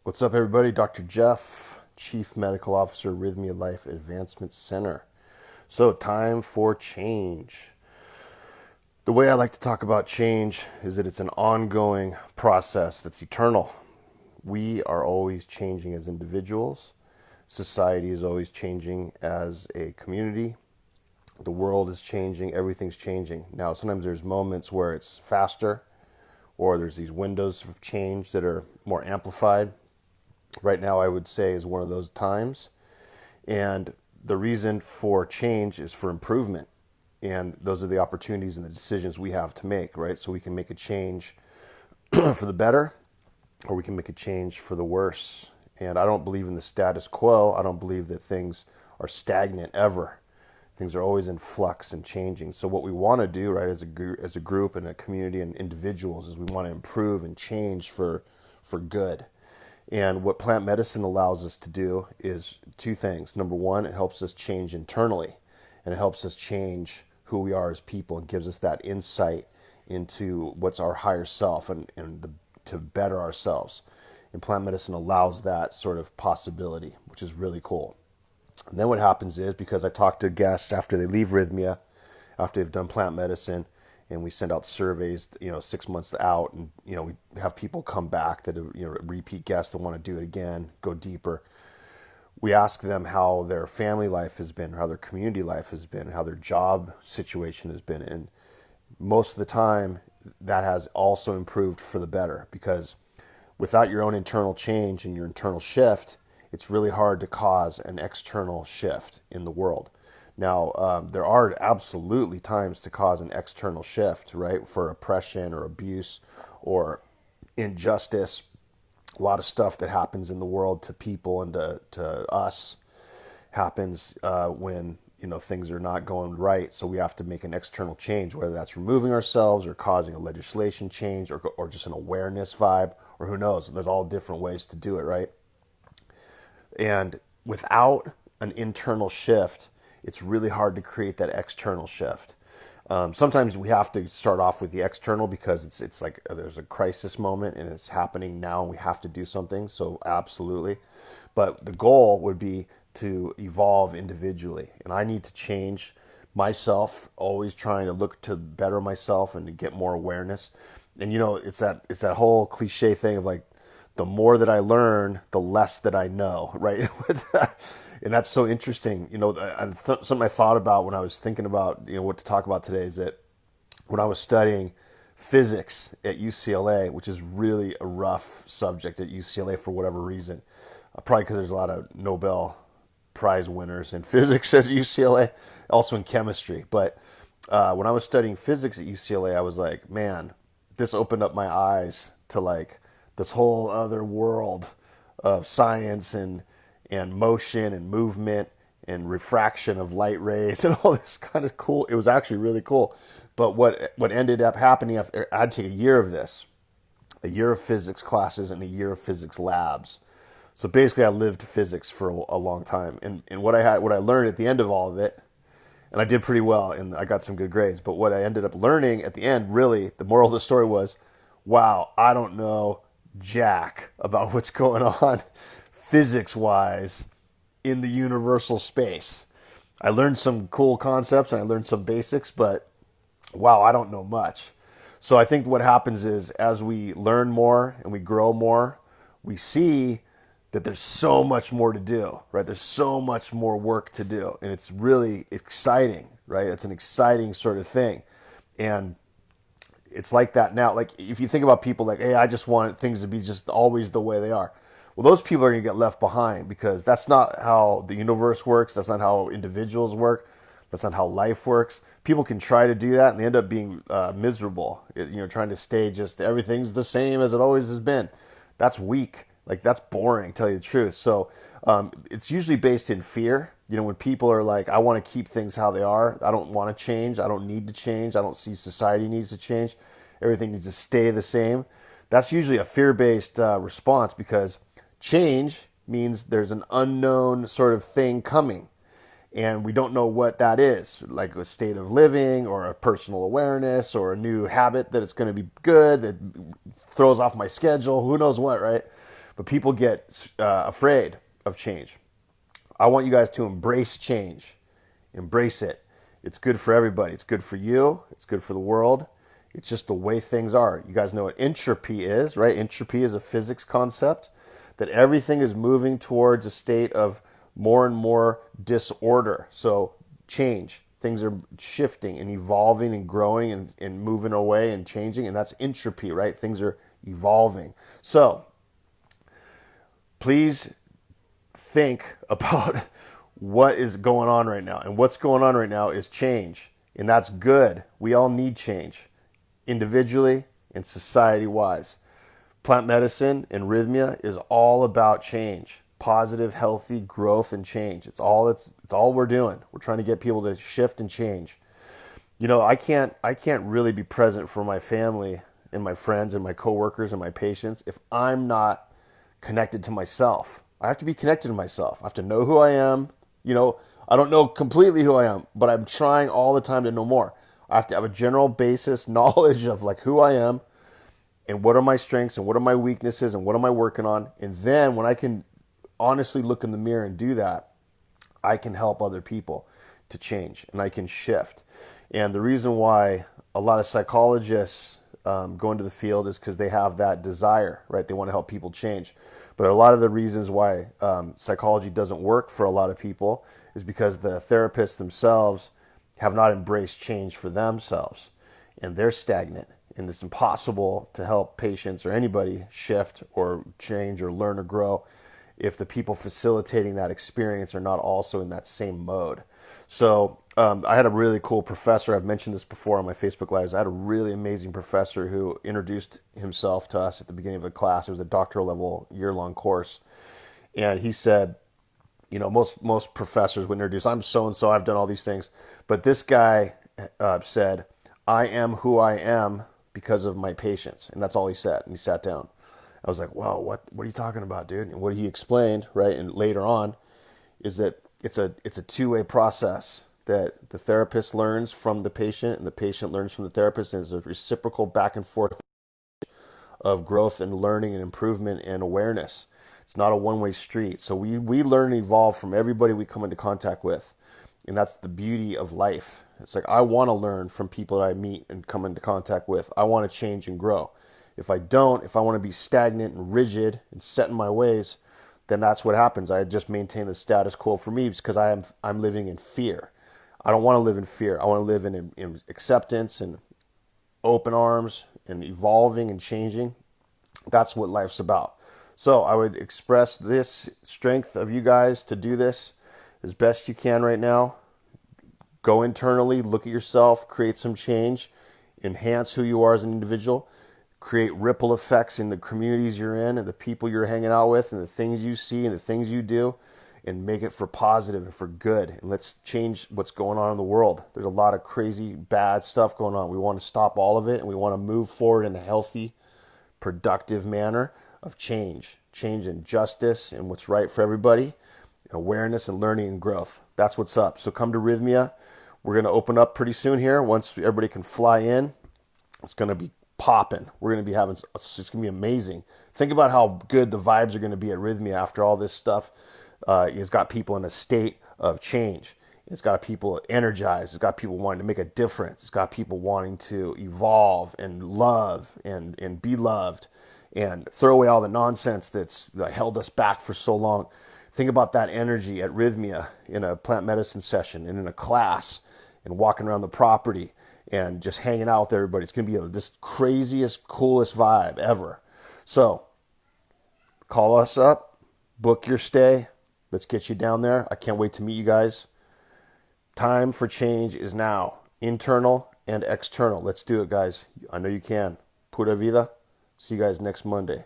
What's up, everybody? Dr. Jeff, Chief Medical Officer, Rythmia Life Advancement Center. So, time for change. The way I like to talk about change is that it's an ongoing process that's eternal. We are always changing as individuals. Society is always changing as a community. The world is changing. Everything's changing. Now, sometimes there's moments where it's faster, or there's these windows of change that are more amplified. Right now, I would say, is one of those times. And the reason for change is for improvement. And those are the opportunities and the decisions we have to make, right? So we can make a change for the better, or we can make a change for the worse. And I don't believe in the status quo. I don't believe that things are stagnant ever. Things are always in flux and changing. So what we want to do, right, as a group and a community and individuals, is we want to improve and change for good. And what plant medicine allows us to do is two things. Number one, it helps us change internally, and it helps us change who we are as people and gives us that insight into what's our higher self and to better ourselves. And plant medicine allows that sort of possibility, which is really cool. And then what happens is, because I talk to guests after they leave Rythmia, after they've done plant medicine, and we send out surveys, 6 months out, and we have people come back that are repeat guests that want to do it again, go deeper. We ask them how their family life has been, how their community life has been, how their job situation has been, and most of the time that has also improved for the better, because without your own internal change and your internal shift, it's really hard to cause an external shift in the world. Now, there are absolutely times to cause an external shift, right? For oppression or abuse or injustice. A lot of stuff that happens in the world to people and to us happens when things are not going right. So we have to make an external change, whether that's removing ourselves or causing a legislation change or just an awareness vibe, or who knows. There's all different ways to do it, right? And without an internal shift, it's really hard to create that external shift. Sometimes we have to start off with the external because it's like there's a crisis moment and it's happening now and we have to do something. So absolutely. But the goal would be to evolve individually. And I need to change myself, always trying to look to better myself and to get more awareness. And it's that whole cliche thing of like, the more that I learn, the less that I know, right? And that's so interesting. Something I thought about when I was thinking about, what to talk about today is that when I was studying physics at UCLA, which is really a rough subject at UCLA for whatever reason, probably because there's a lot of Nobel Prize winners in physics at UCLA, also in chemistry. But when I was studying physics at UCLA, I was like, man, this opened up my eyes to like this whole other world of science and motion and movement and refraction of light rays and all this kind of cool. It was actually really cool. But what ended up happening, I had to take a year of this, a year of physics classes and a year of physics labs. So basically I lived physics for a long time. And what I learned at the end of all of it, and I did pretty well and I got some good grades, but what I ended up learning at the end, really, the moral of the story was, wow, I don't know jack about what's going on physics-wise in the universal space. I learned some cool concepts and I learned some basics, but wow, I don't know much. So I think what happens is as we learn more and we grow more, we see that there's so much more to do, right? There's so much more work to do, and it's really exciting, right? It's an exciting sort of thing. And it's like that now. Like if you think about people like, hey, I just want things to be just always the way they are. Well, those people are going to get left behind because that's not how the universe works. That's not how individuals work. That's not how life works. People can try to do that and they end up being miserable, trying to stay just everything's the same as it always has been. That's weak. Like that's boring, to tell you the truth. So it's usually based in fear. When people are like, I want to keep things how they are. I don't want to change. I don't need to change. I don't see society needs to change. Everything needs to stay the same. That's usually a fear-based response because change means there's an unknown sort of thing coming. And we don't know what that is, like a state of living or a personal awareness or a new habit that it's going to be good, that throws off my schedule, who knows what, right? But people get afraid of change. I want you guys to embrace change. Embrace it. It's good for everybody. It's good for you. It's good for the world. It's just the way things are. You guys know what entropy is, right? Entropy is a physics concept, that everything is moving towards a state of more and more disorder. So change. Things are shifting and evolving and growing and moving away and changing. And that's entropy, right? Things are evolving. So please think about what is going on right now. And what's going on right now is change. And that's good. We all need change, individually and society-wise. Plant medicine and Rythmia is all about change. Positive, healthy growth and change. It's all we're doing. We're trying to get people to shift and change. I can't really be present for my family and my friends and my coworkers and my patients if I'm not connected to myself. I have to be connected to myself. I have to know who I am. I don't know completely who I am, but I'm trying all the time to know more. I have to have a general basis knowledge of like who I am and what are my strengths and what are my weaknesses and what am I working on. And then when I can honestly look in the mirror and do that, I can help other people to change and I can shift. And the reason why a lot of psychologists go into the field is because they have that desire, right? They want to help people change. But a lot of the reasons why psychology doesn't work for a lot of people is because the therapists themselves have not embraced change for themselves and they're stagnant. And it's impossible to help patients or anybody shift or change or learn or grow if the people facilitating that experience are not also in that same mode. So I had a really cool professor. I've mentioned this before on my Facebook Lives. I had a really amazing professor who introduced himself to us at the beginning of the class. It was a doctoral level year-long course. And he said, most professors would introduce, I'm so-and-so, I've done all these things. But this guy said, I am who I am because of my patients. And that's all he said. And he sat down. I was like, wow, what are you talking about, dude? And what he explained, right, and later on, is that it's a two-way process, that the therapist learns from the patient and the patient learns from the therapist, and it's a reciprocal back and forth of growth and learning and improvement and awareness. It's not a one-way street. So we learn and evolve from everybody we come into contact with, and that's the beauty of life. It's like I want to learn from people that I meet and come into contact with. I want to change and grow. If I want to be stagnant and rigid and set in my ways, then that's what happens. I just maintain the status quo for me because I'm living in fear. I don't want to live in fear. I want to live in acceptance and open arms and evolving and changing. That's what life's about. So I would express this strength of you guys to do this as best you can right now. Go internally, look at yourself, create some change, enhance who you are as an individual, create ripple effects in the communities you're in and the people you're hanging out with and the things you see and the things you do, and make it for positive and for good. And let's change what's going on in the world. There's a lot of crazy, bad stuff going on. We want to stop all of it, and we want to move forward in a healthy, productive manner of change and justice and what's right for everybody, awareness and learning and growth. That's what's up. So come to Rythmia. We're going to open up pretty soon here. Once everybody can fly in, it's going to be popping. We're going to be it's just going to be amazing. Think about how good the vibes are going to be at Rythmia after all this stuff. It's got people in a state of change. It's got people energized. It's got people wanting to make a difference. It's got people wanting to evolve and love and be loved and throw away all the nonsense that held us back for so long. Think about that energy at Rythmia in a plant medicine session and in a class and walking around the property and just hanging out with everybody. It's going to be this craziest, coolest vibe ever. So call us up, book your stay. Let's get you down there. I can't wait to meet you guys. Time for change is now, internal and external. Let's do it, guys. I know you can. Pura vida. See you guys next Monday.